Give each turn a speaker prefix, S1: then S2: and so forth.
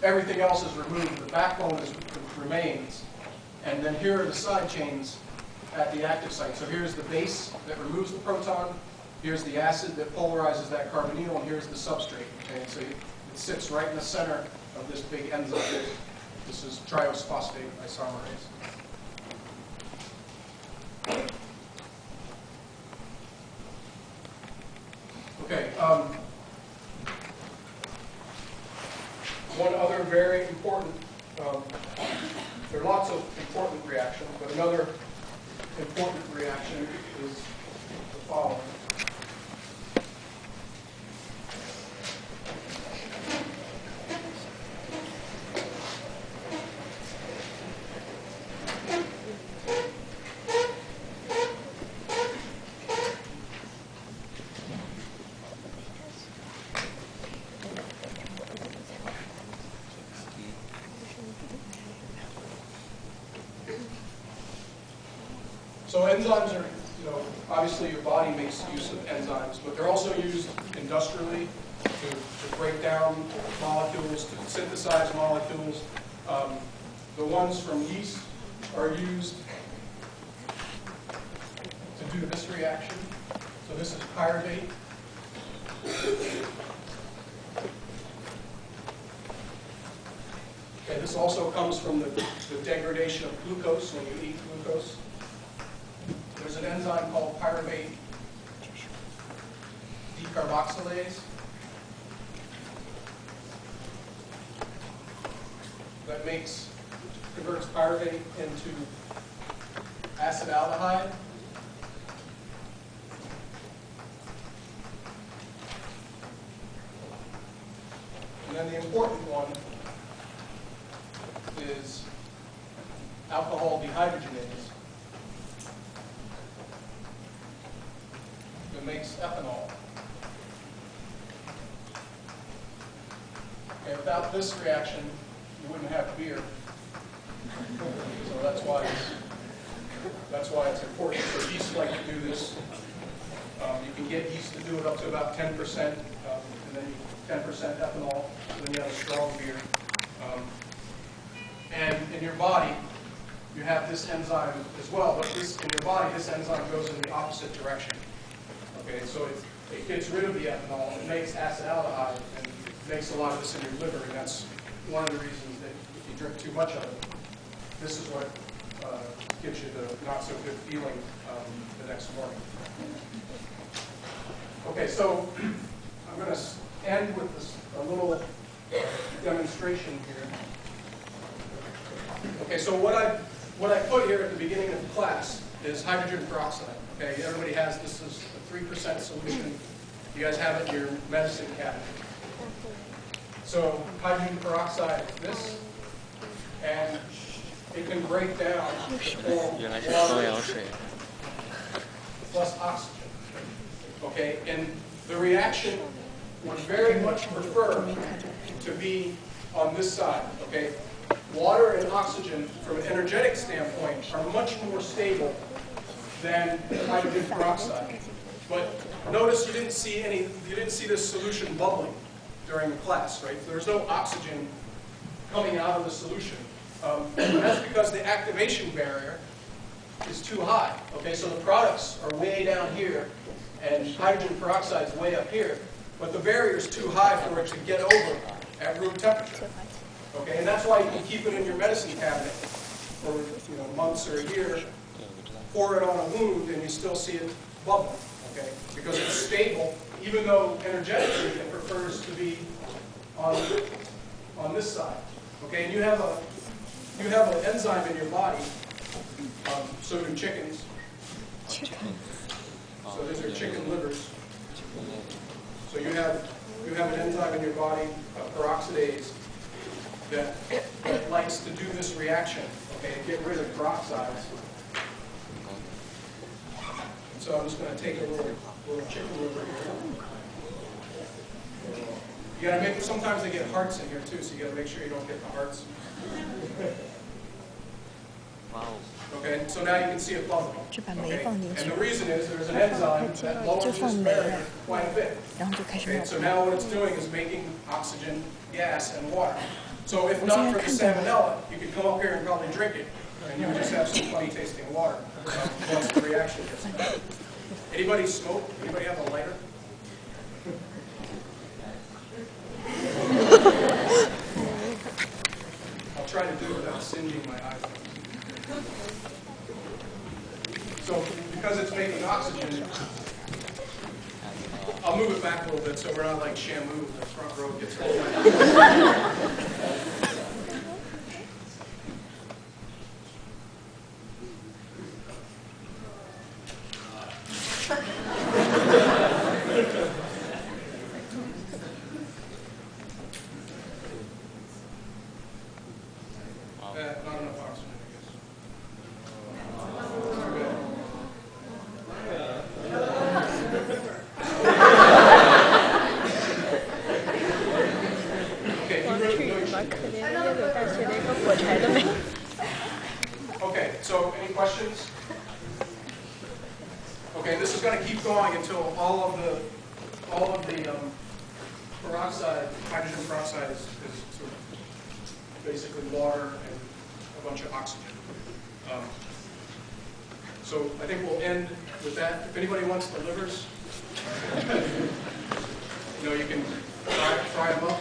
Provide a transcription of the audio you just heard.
S1: everything else is removed. The backbone remains. And then here are the side chains at the active site. So here's the base that removes the proton. Here's the acid that polarizes that carbonyl, and here's the substrate. Okay, so it sits right in the center of this big enzyme. This is triose phosphate isomerase. Okay. One other very important, there are lots of important reactions, but another important reaction is the following. So enzymes are, obviously your body makes use of enzymes, but they're also used industrially to break down molecules, to synthesize molecules. The ones from yeast are used to do this reaction. So this is pyruvate. Okay, this also comes from the degradation of glucose when you eat glucose. There's an enzyme called pyruvate decarboxylase that converts pyruvate into acetaldehyde. And then the important one is alcohol dehydrogenase that makes ethanol. Okay, without this reaction, you wouldn't have beer. So that's why it's important. So yeast like to do this. You can get yeast to do it up to about 10%, and then 10% ethanol, and then you have a strong beer. And in your body, you have this enzyme as well, but in your body, this enzyme goes in the opposite direction. Okay, so it gets rid of the ethanol, it makes acetaldehyde, and it makes a lot of this in your liver, and that's one of the reasons that if you drink too much of it, this is what gives you the not-so-good feeling the next morning. Okay, so I'm going to end with a little demonstration here. Okay, so what I put here at the beginning of the class is hydrogen peroxide. Okay, everybody has this is a 3% solution. You guys have it in your medicine cabinet. So hydrogen peroxide is this, and it can break down water plus oxygen. Okay, and the reaction would very much prefer to be on this side. Okay, water and oxygen, from an energetic standpoint, are much more stable than hydrogen peroxide. But notice you didn't see this solution bubbling during the class, right? There's no oxygen coming out of the solution. And that's because the activation barrier is too high. Okay, so the products are way down here, and hydrogen peroxide is way up here, but the barrier is too high for it to get over at room temperature. Okay, and that's why you can keep it in your medicine cabinet for months or a year, pour it on a wound, and you still see it bubble. Okay, because it's stable, even though energetically it prefers to be on this side. Okay, and you have an enzyme in your body. So do chickens. So these are chicken livers. So you have an enzyme in your body, peroxidase, that likes to do this reaction, okay, to get rid of peroxides. So I'm just going to take a little chicken liver here. You got to make. Sometimes they get hearts in here too, so you got to make sure you don't get the hearts. Okay, so now you can see it bubbling.
S2: 就把煤
S1: Okay,
S2: 放进
S1: and
S2: 去
S1: the，reason is there's an enzyme that lowers
S2: 就
S1: this
S2: 放煤
S1: barrier
S2: 了，
S1: quite a bit.
S2: 然后就开始
S1: Okay,
S2: 冒
S1: so
S2: 泡。
S1: now what it's doing is making oxygen, gas, and water. So if
S2: 我现
S1: not
S2: 在
S1: for the
S2: 看到
S1: salmonella, you could come up here and probably drink it, and you would just have some funny tasting water once the reaction gets done. Anybody smoke? Anybody have a lighter? I'll try to do it without singeing my iPhone. So because it's making oxygen, I'll move it back a little bit so we're not like Shamu, the front row gets all wet. Not enough oxygen, I guess. Too bad. Okay, you really know your shit.
S3: 可怜的耶鲁大学连个火柴都没有。
S1: Okay, so any questions? Okay, this is going to keep going until all of the peroxide, hydrogen peroxide is sort of basically water and a bunch of oxygen. So I think we'll end with that. If anybody wants the livers, you know, you can fry them up.